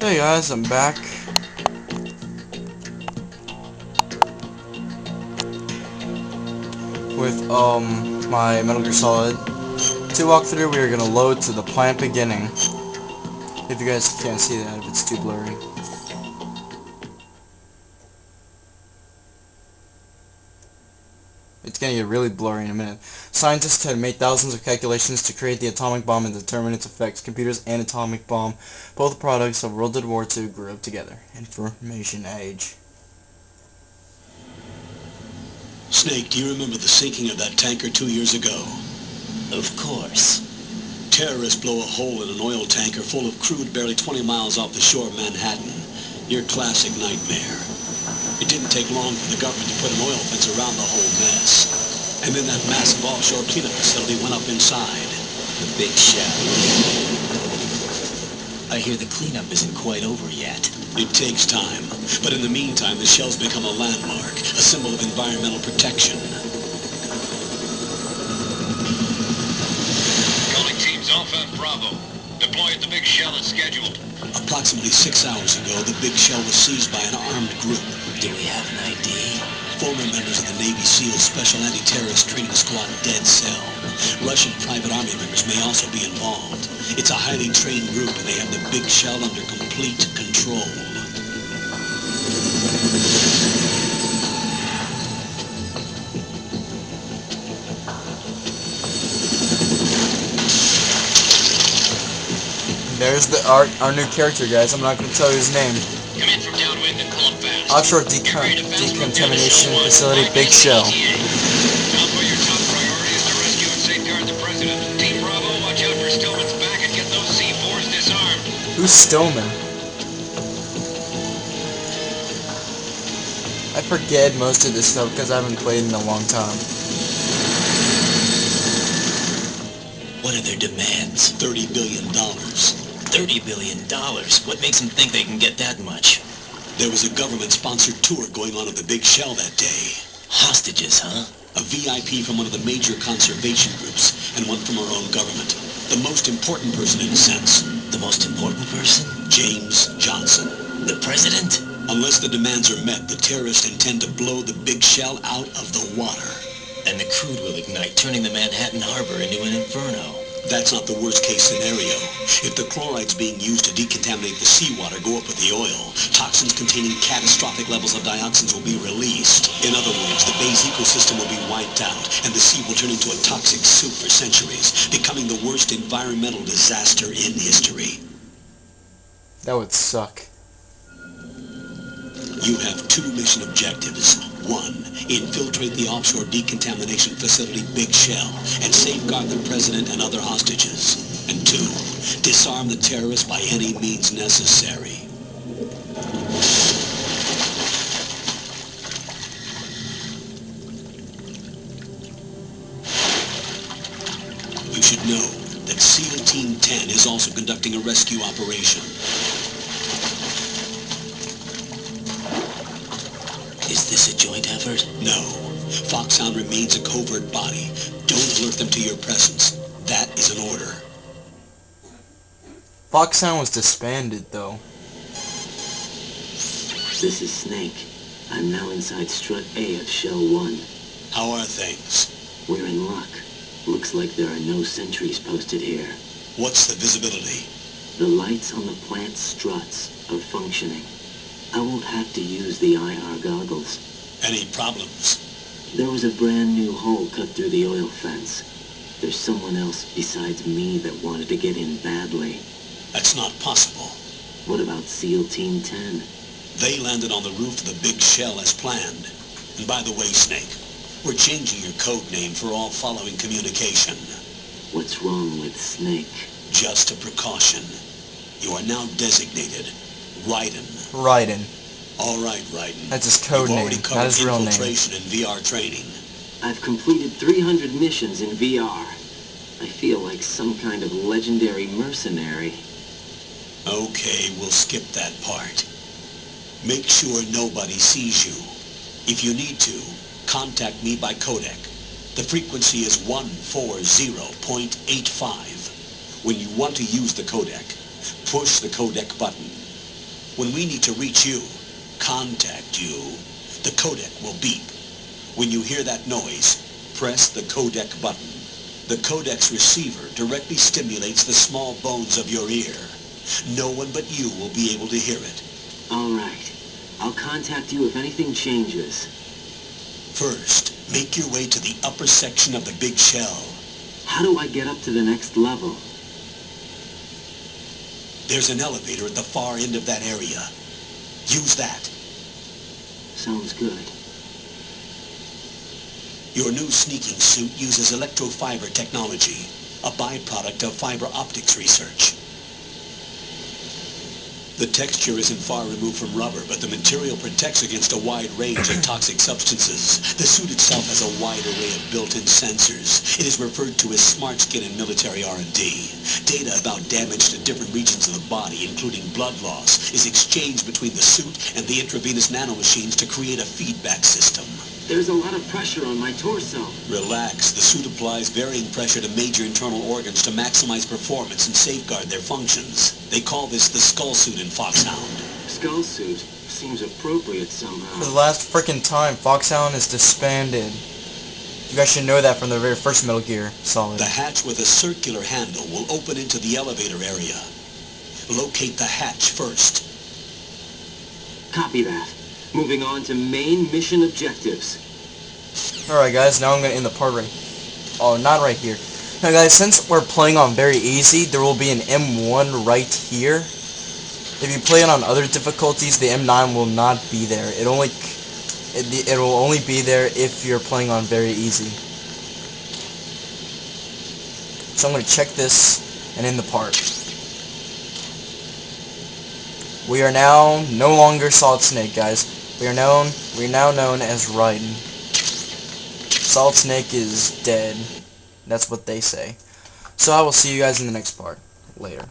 Hey guys, I'm back with my Metal Gear Solid 2 walkthrough. We are gonna load to the plant beginning. If you guys can't see that, if it's too blurry. It's gonna get really blurry in a minute. Scientists had made thousands of calculations to create the atomic bomb and determine its effects. Computers and atomic bomb, both products of World War II, grew up together. Information age. Snake, do you remember the sinking of that tanker 2 years ago? Of course. Terrorists blow a hole in an oil tanker full of crude barely 20 miles off the shore of Manhattan. Your classic nightmare. It didn't take long for the government to put an oil fence around the whole mess. And then that massive offshore cleanup facility went up inside. The Big Shell. I hear the cleanup isn't quite over yet. It takes time. But in the meantime, the shell's become a landmark, a symbol of environmental protection. Calling teams Alpha and Bravo. Deploy at the Big Shell as scheduled. Approximately 6 hours ago, the Big Shell was seized by an armed group. Do we have an ID? Former members of the Navy SEALs Special Anti-Terrorist Training Squad Dead Cell. Russian private army members may also be involved. It's a highly trained group and they have the Big Shell under complete control. There's our new character, guys. I'm not gonna tell you his name. Come in from downwind and pull up fast. Offshore decontamination facility, Big Shell. Alpha, your top priority is to rescue and safeguard the president. Team Bravo, watch out for Stillman's back and get those C4s disarmed. Who's Stillman? I forget most of this stuff because I haven't played in a long time. What are their demands? $30 billion. $30 billion? What makes them think they can get that much? There was a government-sponsored tour going on at the Big Shell that day. Hostages, huh? A VIP from one of the major conservation groups, and one from our own government. The most important person in a sense. The most important person? James Johnson. The president? Unless the demands are met, the terrorists intend to blow the Big Shell out of the water. And the crude will ignite, turning the Manhattan Harbor into an inferno. That's not the worst-case scenario. If the chlorides being used to decontaminate the seawater go up with the oil, toxins containing catastrophic levels of dioxins will be released. In other words, the Bay's ecosystem will be wiped out, and the sea will turn into a toxic soup for centuries, becoming the worst environmental disaster in history. That would suck. You have 2 mission objectives. 1. Infiltrate the offshore decontamination facility Big Shell and safeguard the president and other hostages. And 2. Disarm the terrorists by any means necessary. You should know that SEAL Team 10 is also conducting a rescue operation. Is this a joint effort? No. Foxhound remains a covert body. Don't alert them to your presence. That is an order. Foxhound was disbanded, though. This is Snake. I'm now inside Strut A of Shell 1. How are things? We're in luck. Looks like there are no sentries posted here. What's the visibility? The lights on the plant struts are functioning. I won't have to use the IR goggles. Any problems? There was a brand new hole cut through the oil fence. There's someone else besides me that wanted to get in badly. That's not possible. What about SEAL Team 10? They landed on the roof of the Big Shell as planned. And by the way, Snake, we're changing your code name for all following communication. What's wrong with Snake? Just a precaution. You are now designated Raiden. Raiden. All right, Raiden. That's his code You've name, already not covered his real name. infiltration and VR training. I've completed 300 missions in VR. I feel like some kind of legendary mercenary. Okay, we'll skip that part. Make sure nobody sees you. If you need to, contact me by codec. The frequency is 140.85. When you want to use the codec, push the codec button. When we need to reach you, contact you, the codec will beep. When you hear that noise, press the codec button. The codec's receiver directly stimulates the small bones of your ear. No one but you will be able to hear it. All right. I'll contact you if anything changes. First, make your way to the upper section of the big shell. How do I get up to the next level? There's an elevator at the far end of that area. Use that. Sounds good. Your new sneaking suit uses electrofiber technology, a byproduct of fiber optics research. The texture isn't far removed from rubber, but the material protects against a wide range of toxic substances. The suit itself has a wide array of built-in sensors. It is referred to as smart skin in military R&D. Data about damage to different regions of the body, including blood loss, is exchanged between the suit and the intravenous nanomachines to create a feedback system. There's a lot of pressure on my torso. Relax. The suit applies varying pressure to major internal organs to maximize performance and safeguard their functions. They call this the skull suit in Foxhound. Skull suit seems appropriate For somehow. the last frickin' time, Foxhound is disbanded. You guys should know that from the very first Metal Gear Solid. The hatch with a circular handle will open into the elevator area. Locate the hatch first. Copy that. Moving on to main mission objectives. Alright guys, now I'm going to end the part right... Oh, not right here. Now guys, since we're playing on very easy, there will be an M1 right here. If you play it on other difficulties, the M9 will not be there. It will only be there if you're playing on very easy. So I'm going to check this and end the part. We are now no longer Solid Snake, guys. We are now known as Raiden. Solid Snake is dead. That's what they say. So I will see you guys in the next part. Later.